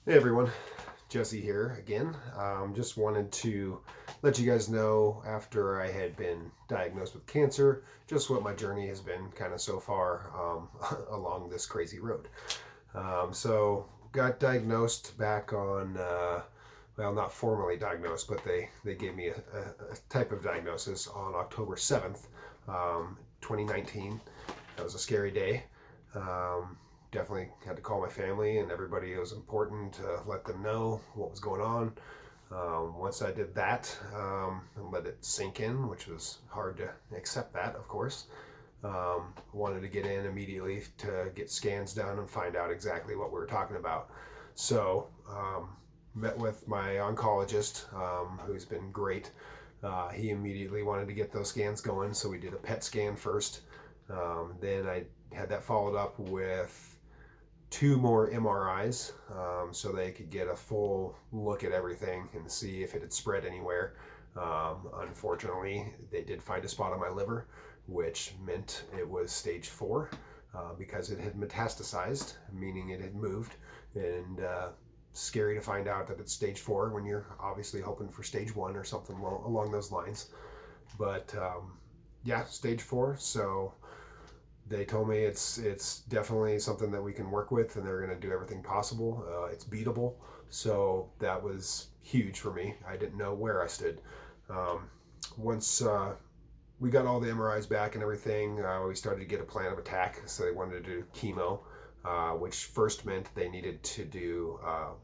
Hey everyone, Jesse here again. Just wanted to let you guys know after I had been diagnosed with cancer, just what my journey has been kind of so far along this crazy road. So got diagnosed back on, well, not formally diagnosed, but they gave me a type of diagnosis on October 7th, 2019. That was a scary day. Um, Definitely had to call my family and everybody. It was important to let them know what was going on. Once I did that and let it sink in, which was hard to accept that, of course, wanted to get in immediately to get scans done and find out exactly what we were talking about. So, met with my oncologist, who's been great. He immediately wanted to get those scans going, so we did a PET scan first. Then I had that followed up with two more MRIs, so they could get a full look at everything and see if it had spread anywhere. Unfortunately, they did find a spot on my liver, which meant it was stage 4 because it had metastasized, meaning it had moved. And scary to find out that it's stage 4 when you're obviously hoping for stage 1 or something along those lines. But yeah, stage 4. So they told me it's definitely something that we can work with, and they're going to do everything possible. It's beatable, so that was huge for me. I didn't know where I stood. Once we got all the MRIs back and everything, we started to get a plan of attack. So they wanted to do chemo, which first meant they needed to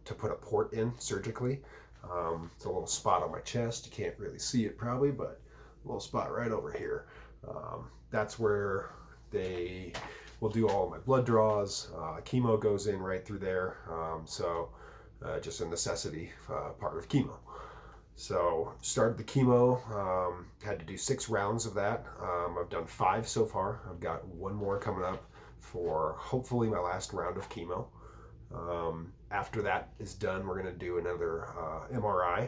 put a port in surgically. It's a little spot on my chest. You can't really see it probably, but a little spot right over here. That's where they will do all of my blood draws. Chemo goes in right through there. So just a necessity part of chemo. So started the chemo, had to do 6 rounds of that. I've done 5 so far. I've got 1 more coming up for hopefully my last round of chemo. After that is done, we're going to do another MRI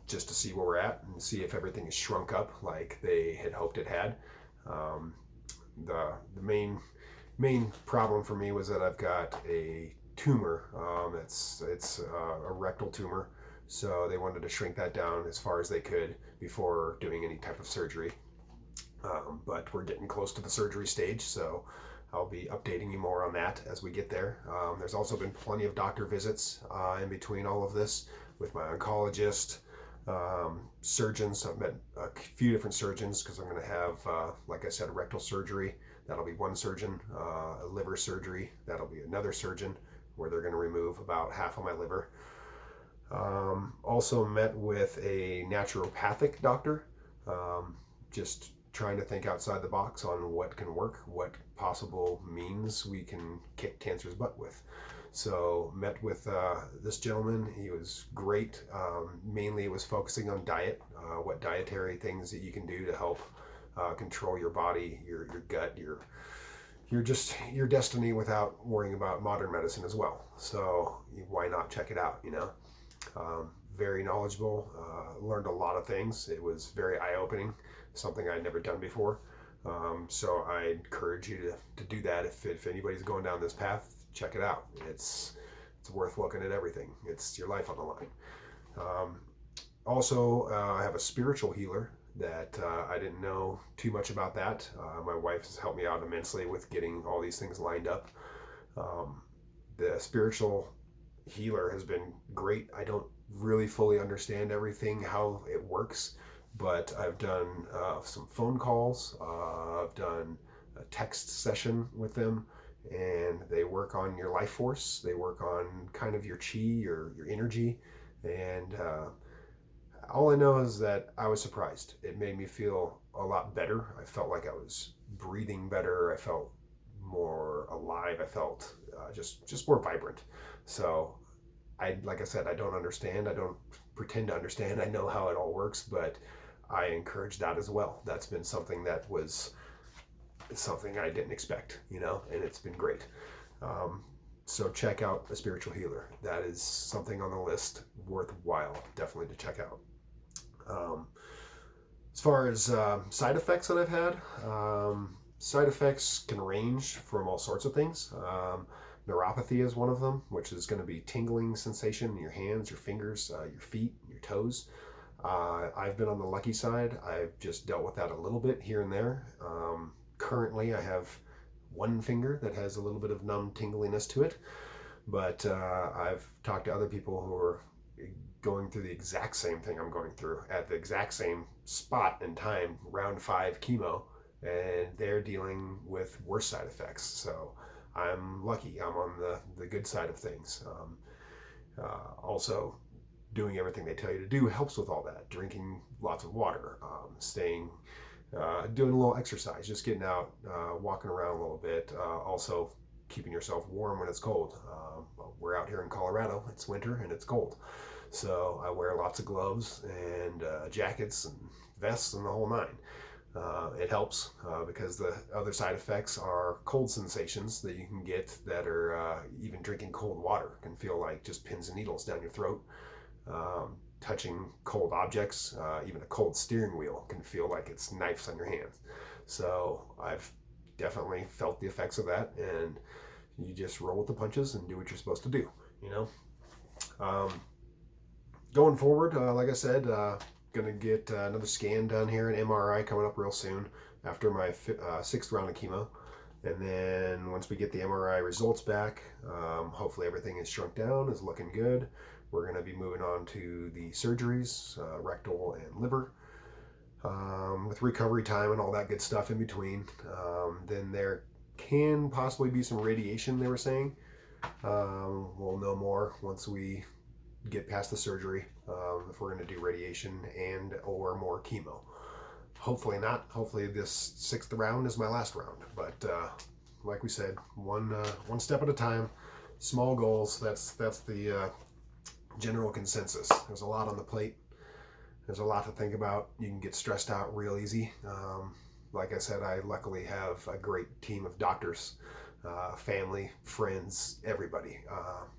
just to see where we're at and see if everything is shrunk up like they had hoped it had. The main problem for me was that I've got a tumor. It's a rectal tumor, so they wanted to shrink that down as far as they could before doing any type of surgery. But we're getting close to the surgery stage, so I'll be updating you more on that as we get there. There's also been plenty of doctor visits in between all of this with my oncologist. Surgeons. I've met a few different surgeons because I'm going to have, like I said, rectal surgery. That'll be one surgeon. A liver surgery. That'll be another surgeon where they're going to remove about half of my liver. Also met with a naturopathic doctor. Just trying to think outside the box on what can work, what possible means we can kick cancer's butt with. So met with this gentleman. He was great. Mainly it was focusing on diet, what dietary things that you can do to help control your body, your gut, your destiny without worrying about modern medicine as well. So why not check it out, very knowledgeable, learned a lot of things. It was very eye-opening, something I'd never done before. So I encourage you to do that. If anybody's going down this path, check it out. It's worth looking at everything. It's your life on the line. Also, I have a spiritual healer that I didn't know too much about that. My wife has helped me out immensely with getting all these things lined up. The spiritual healer has been great. I don't really fully understand everything, how it works, but I've done some phone calls. I've done a text session with them, and they work on your life force. They work on kind of your chi, your energy. And all I know is that I was surprised. It made me feel a lot better. I felt like I was breathing better. I felt more alive. I felt just more vibrant. So like I said, I don't understand. I don't pretend to understand. I know how it all works, but I encourage that as well. That's been something that was something I didn't expect, and it's been great. So check out a spiritual healer. That is something on the list worthwhile, definitely to check out. As far as side effects that I've had, side effects can range from all sorts of things. Neuropathy is one of them, which is going to be tingling sensation in your hands, your fingers, your feet, your toes. I've been on the lucky side. I've just dealt with that a little bit here and there. Currently, I have one finger that has a little bit of numb tingliness to it, but I've talked to other people who are going through the exact same thing I'm going through at the exact same spot and time, round 5 chemo, and they're dealing with worse side effects. So I'm lucky. I'm on the good side of things. Also, doing everything they tell you to do helps with all that. Drinking lots of water, doing a little exercise, just getting out, walking around a little bit. Also, keeping yourself warm when it's cold. We're out here in Colorado. It's winter and it's cold. So I wear lots of gloves and jackets and vests and the whole nine. It helps because the other side effects are cold sensations that you can get that are even drinking cold water can feel like just pins and needles down your throat. Touching cold objects, even a cold steering wheel can feel like it's knives on your hands. So I've definitely felt the effects of that, and you just roll with the punches and do what you're supposed to do, you know. Going forward, like I said, gonna get another scan done here, an MRI coming up real soon after my 6th round of chemo. And then once we get the MRI results back, hopefully everything is shrunk down, is looking good. We're going to be moving on to the surgeries, rectal and liver, with recovery time and all that good stuff in between. Then there can possibly be some radiation, they were saying. We'll know more once we get past the surgery, if we're going to do radiation and or more chemo. Hopefully not. Hopefully this 6th round is my last round. But like we said, one step at a time, small goals. That's the general consensus. There's a lot on the plate. There's a lot to think about. You can get stressed out real easy. Like I said, I luckily have a great team of doctors, family, friends, everybody.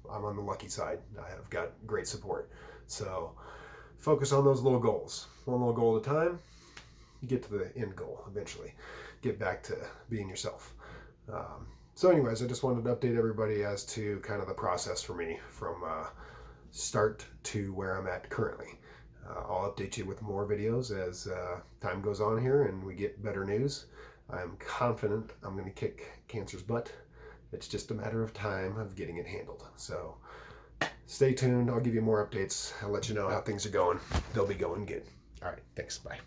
I'm on the lucky side. I have got great support. So focus on those little goals. One little goal at a time. You get to the end goal eventually. Get back to being yourself. So anyways, I just wanted to update everybody as to kind of the process for me from start to where I'm at currently. I'll update you with more videos as time goes on here and we get better news. I'm confident I'm going to kick cancer's butt. It's just a matter of time of getting it handled. So stay tuned. I'll give you more updates. I'll let you know how things are going. They'll be going good. All right. Thanks. Bye.